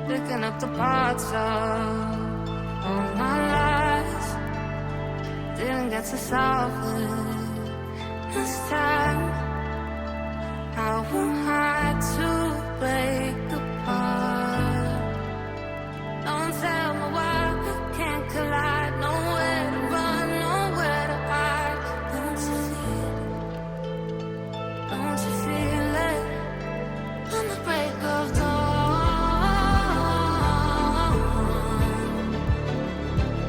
picking up the parts of all my lies. Didn't get to solve it this time. I won't hide to break apart. Don't tell me why we can't collide. Nowhere to run, nowhere to hide. Don't you feel it? Don't you feel it? On the break of dawn,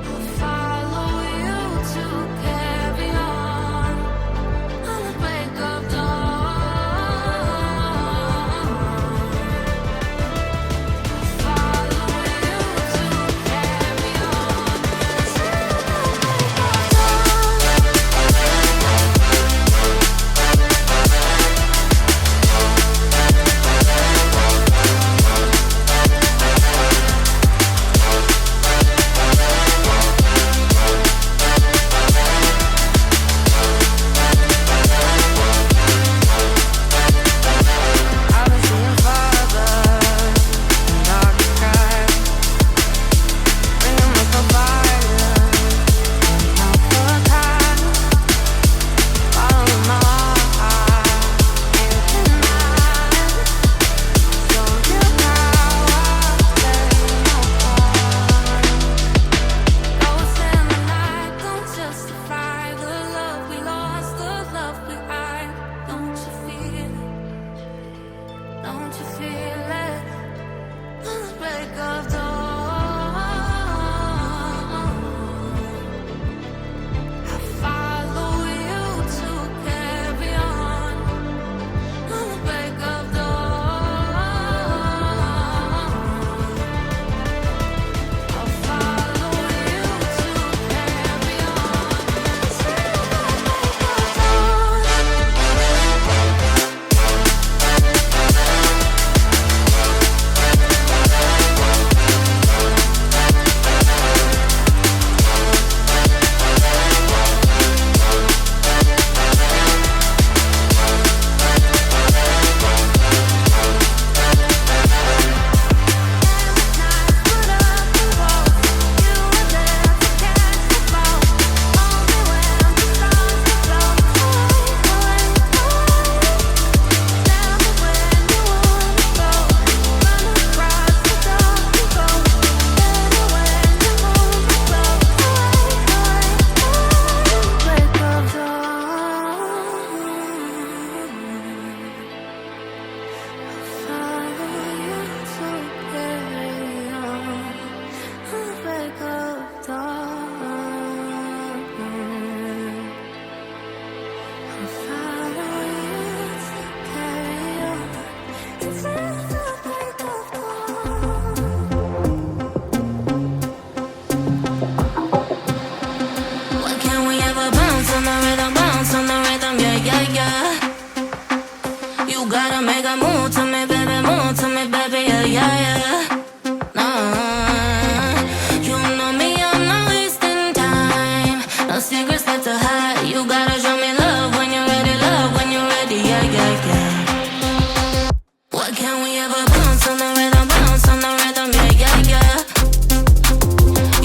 I'll follow you to carry on. On the break of dawn, follow you to carry on. I've been seeing farther in dark skies, bringing me for violence, not for time. Following my heart, can't deny. So you now I'll play no part. Ghosts in the night don't justify the love we lost, the love we hide. Don't you feel it? Don't you feel it? On the break of dawn, I follow you to carry on. On the break of dawn, I'll follow you to carry on. Why can't we ever bounce on the rhythm, yeah, yeah, yeah. You gotta make a move to me, baby, yeah, yeah, yeah. Nah, you know me, I'm not wasting time. No secrets left to hide. You gotta show me love when you're ready, yeah, yeah, yeah. Why can't we ever bounce on the rhythm, yeah, yeah, yeah.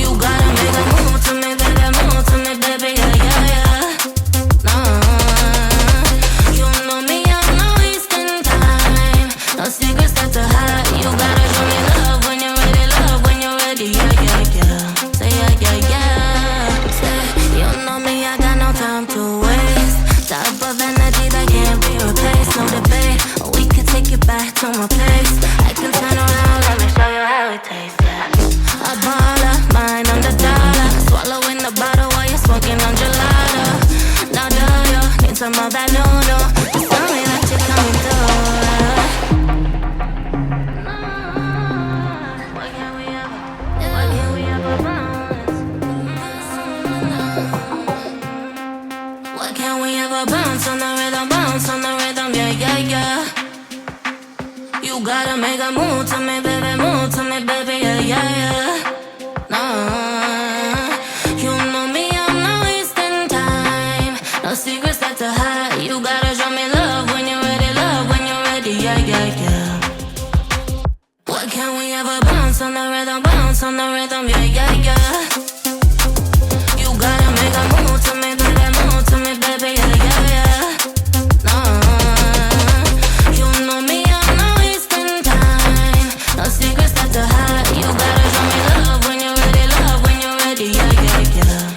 You gotta make a move to me, baby, yeah, yeah, yeah. Nah, you know me, I'm not wasting time. No secrets left to hide. You gotta show me love when you're ready, yeah, yeah, yeah. Say yeah, yeah, yeah. Say, you know me, I got no time to waste. Type of energy that can't be replaced, no debate. We can take it back to my place. I can turn around, let me show you how it tastes, yeah. A baller, mind on the dollar. Swallowing the bottle while you're smoking on gelato. Now do you need some of that no-no? Just tell me that you're coming through. Why can't we ever bounce? Why can't we ever bounce on the rhythm, yeah, yeah, yeah. You gotta make a move to me, baby, yeah, yeah, yeah. Nah, you know me, I'm not wasting time. No secrets left to hide. You gotta show me love when you're ready, yeah, yeah, yeah. Why can't we never bounce on the rhythm, yeah, yeah, yeah. You gotta make a move to me, baby, move to me, baby, yeah, yeah, yeah. You know me, I'm not wasting time. No secrets not to hide. You gotta show me love when you're ready, yeah, yeah, yeah.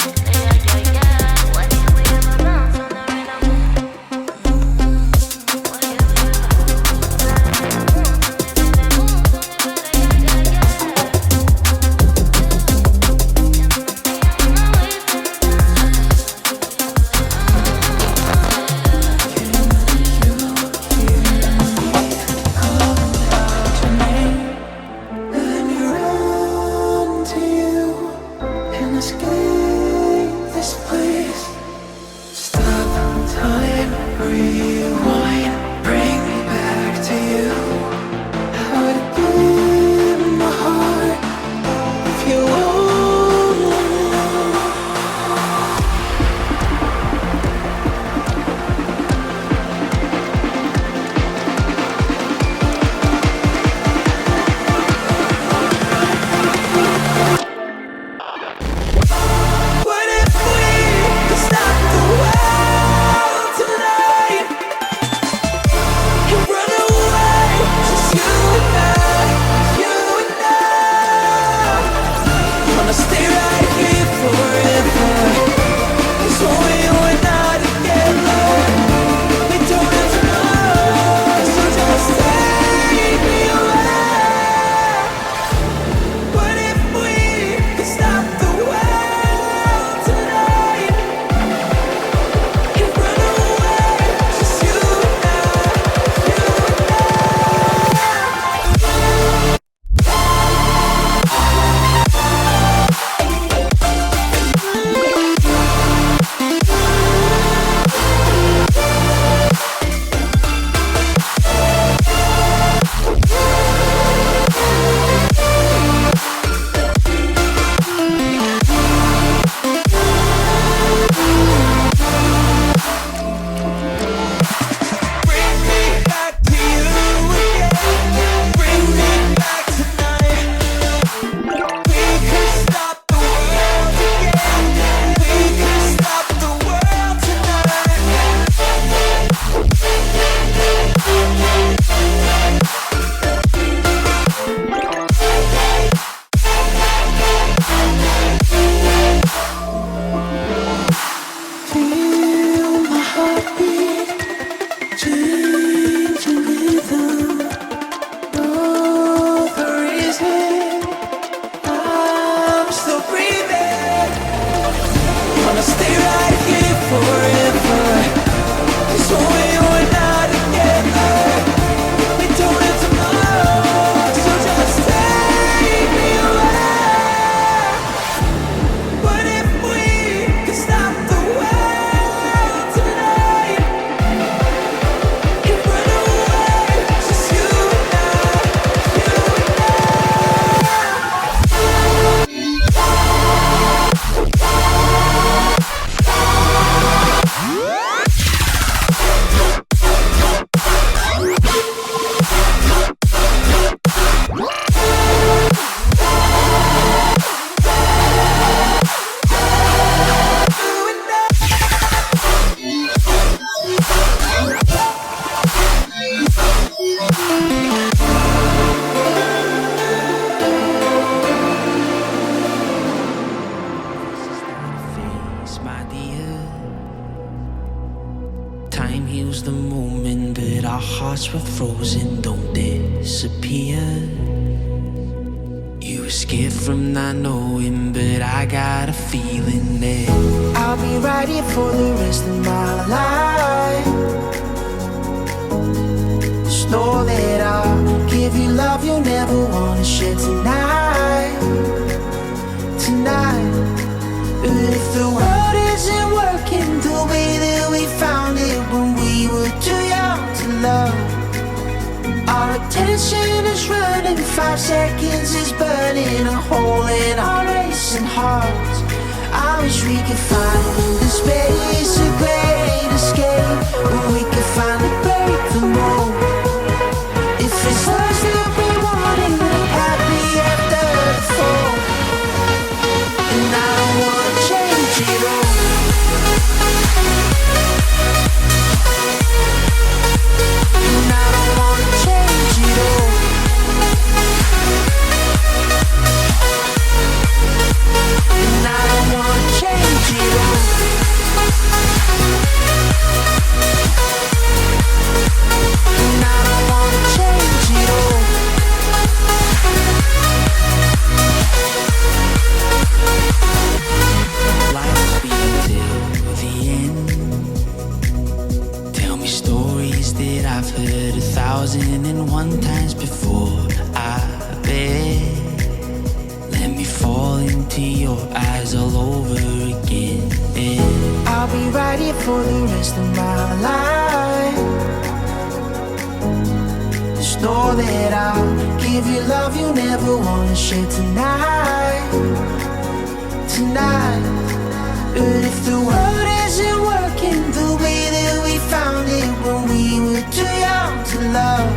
hearts were frozen, don't disappear. You were scared from not knowing, but I got a feeling that I'll be right here for the rest of my life. Just know that I'll give you love you'll never wanna share tonight. Tonight. But if the world isn't working the way that we found it when we were too young to love, our attention is running, 5 seconds is burning a hole in our racing hearts. I wish we could find the space, a great escape, where we could finally break the mold. If it's us that we want and we're happy your eyes all over again. I'll be right here for the rest of my life. Just know that I'll give you love you never wanna share tonight. Tonight. But if the world isn't working the way that we found it when we were too young to love,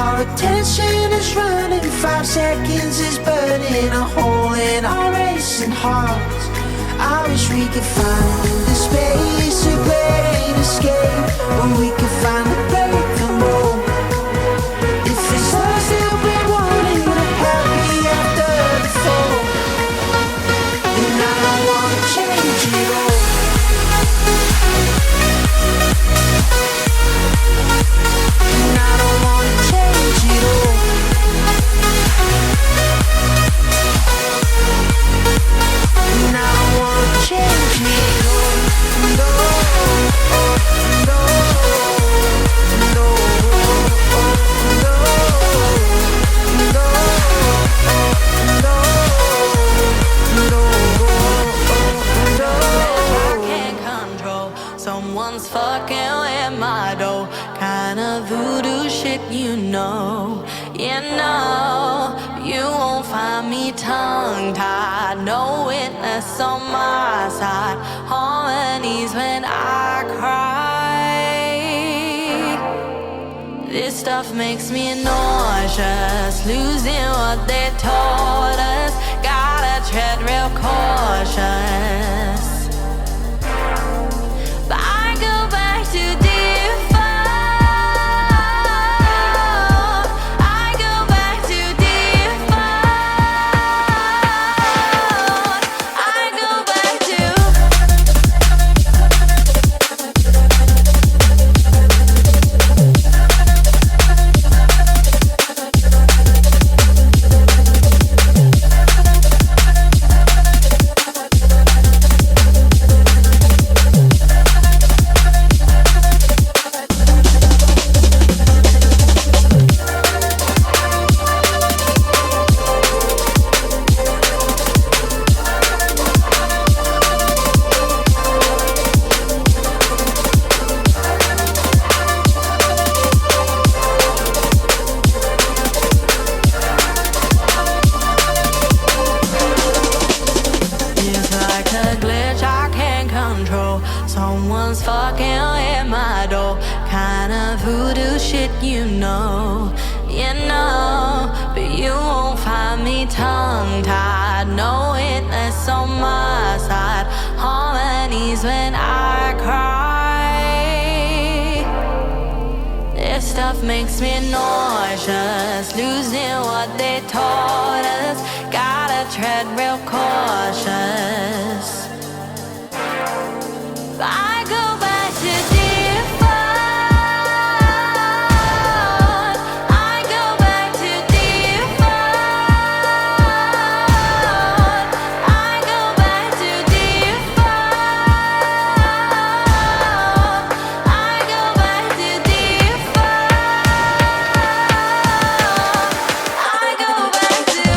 our attention is running, 5 seconds is burning a hole in our racing hearts. I wish we could find the space, a great escape, where we could finally break the mold. If it's us that we wanted, happy after the fall, then I don't wanna change it all. And I don't wanna change it all. And I don't wanna change it all. No, no, no, no, I can't control someone's fucking with my dough. Kind of voodoo shit, you know. You won't find me tongue-tied. No witness on my side. Harmonies when I cry. This stuff makes me nauseous, losing what they taught us. Gotta tread real cautious. But I go back to default. I go back to default. I go back to. It's like a glitch I can't control. Someone's fucking with my door. Kind of voodoo shit, you know. But you won't find me tongue-tied. No witness on my side. Harmonies when I cry. This stuff makes me nauseous, losing what they taught us. Gotta tread real cautious. I go back to default. I go back to default. I go back to default. I go back to default. I go back to.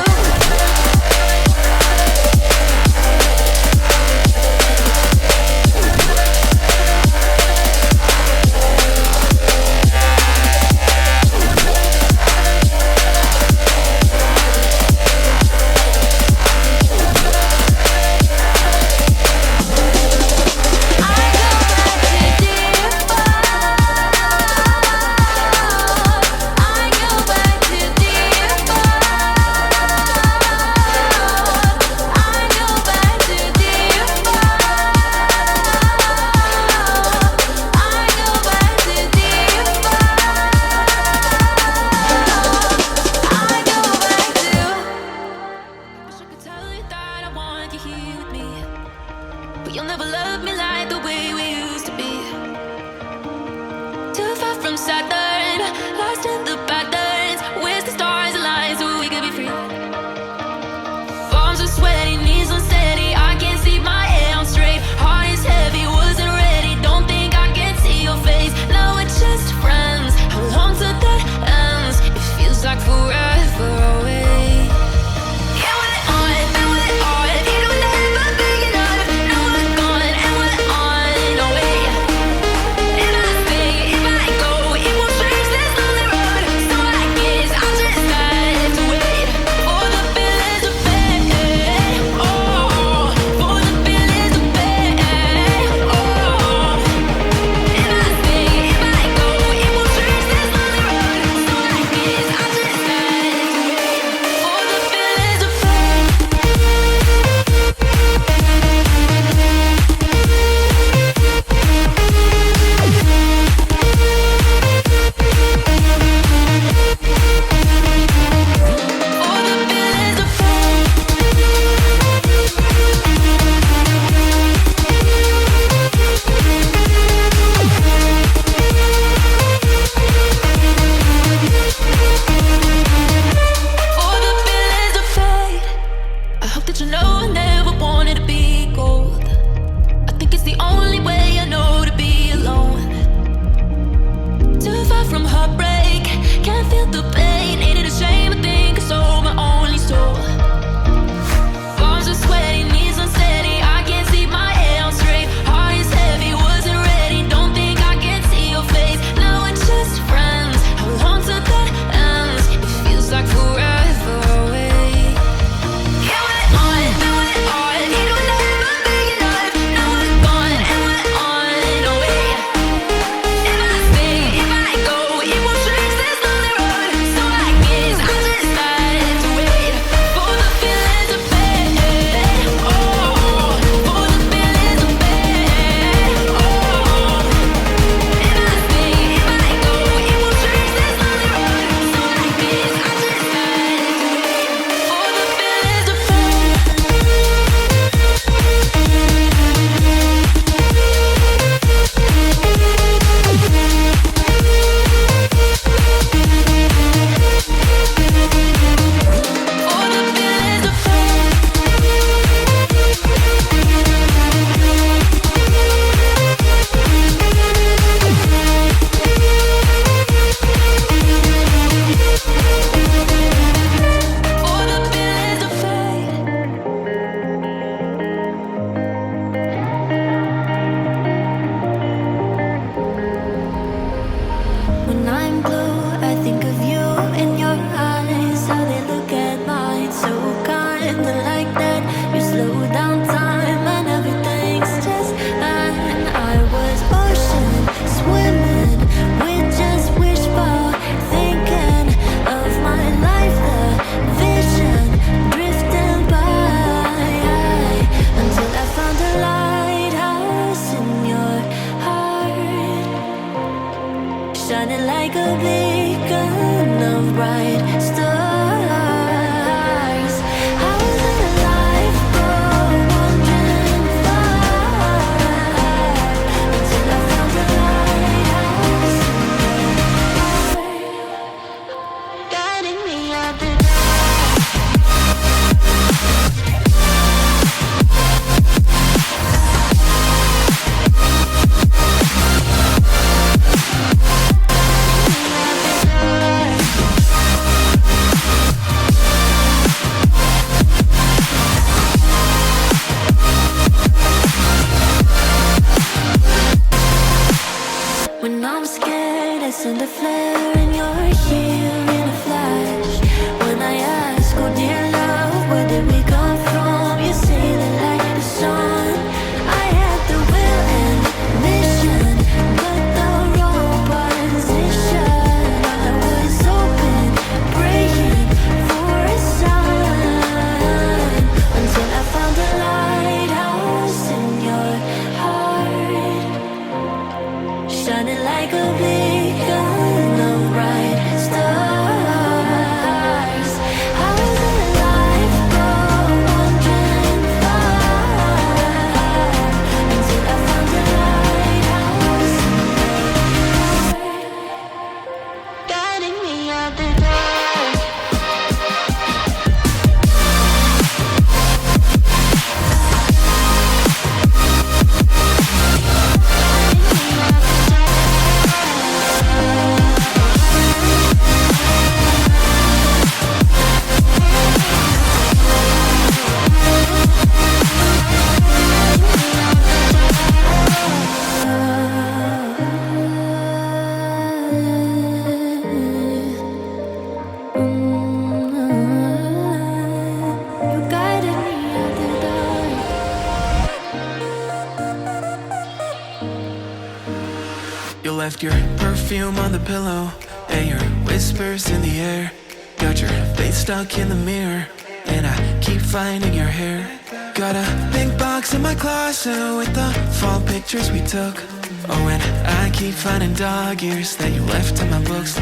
Left your perfume on the pillow and your whispers in the air. Got your face stuck in the mirror and I keep finding your hair. Got a big box in my closet with the fall pictures we took. Oh, and I keep finding dog ears that you left in my books.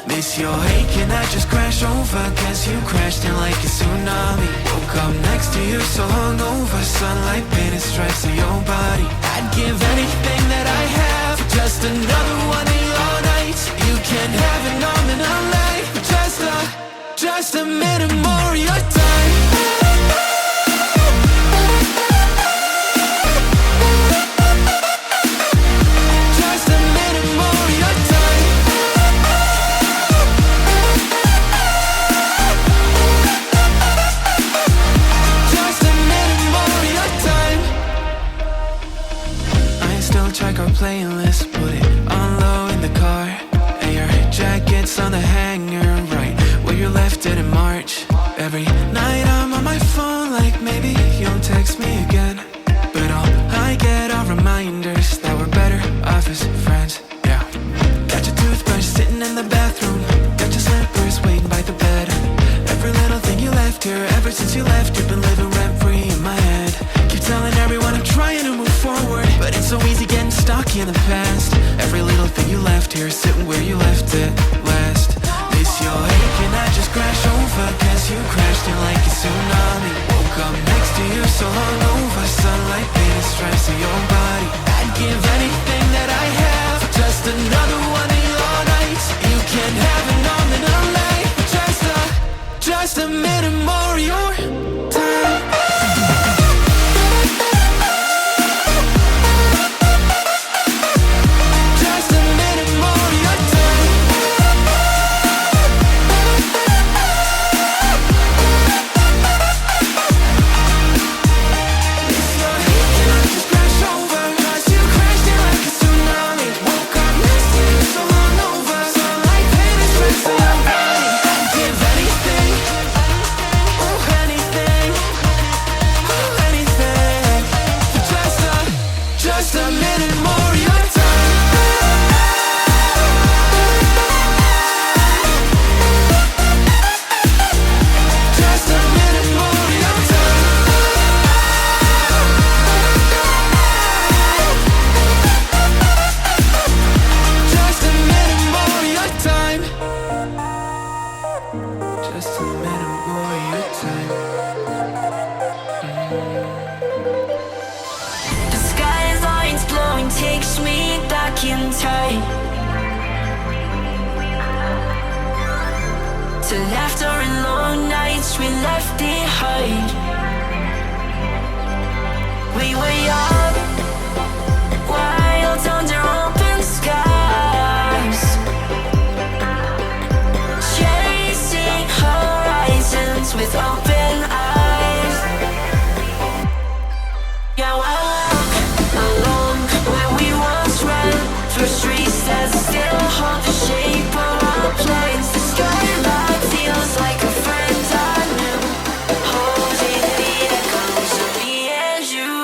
Miss your ache and I just crash over, cause you crashed in like a tsunami. Woke up next to you so hungover, sunlight painted stripes on your body. I'd give anything that I have for just another one of your nights. You can't have an arm in a life, just a minute more of your time. Check our playlist, put it on low in the car. And your jacket's on the hanger, right where you left it in March. Every night I'm on my phone like maybe you'll text me again. But all I get are reminders that we're better off as friends, yeah. Got your toothbrush sitting in the bathroom, got your slippers waiting by the bed. Every little thing you left here, ever since you left, you've been living rent-free in my head. Keep telling everyone I'm trying to move forward, but it's so easy getting stuck in the past. Every little thing you left here, sitting where you left it last. Miss your ache and I just crash over, cause you crashed in like a tsunami. Woke up next to you so hungover, sunlight painted stripes on your body. I'd give anything that I have for just another one of your nights. You can't have an arm in a life, just a minute more of your time. To laughter and long nights we left behind. We were young, wild under open skies, chasing horizons with open eyes. Yeah, I walk along where we once ran, through streets that still hold the shape of our plans. The skyline feels like a friend I knew, holding the echoes of me and you.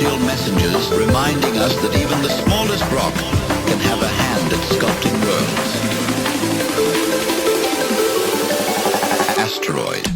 celestial messengers reminding us that even the smallest rock can have a hand at sculpting worlds. Asteroid.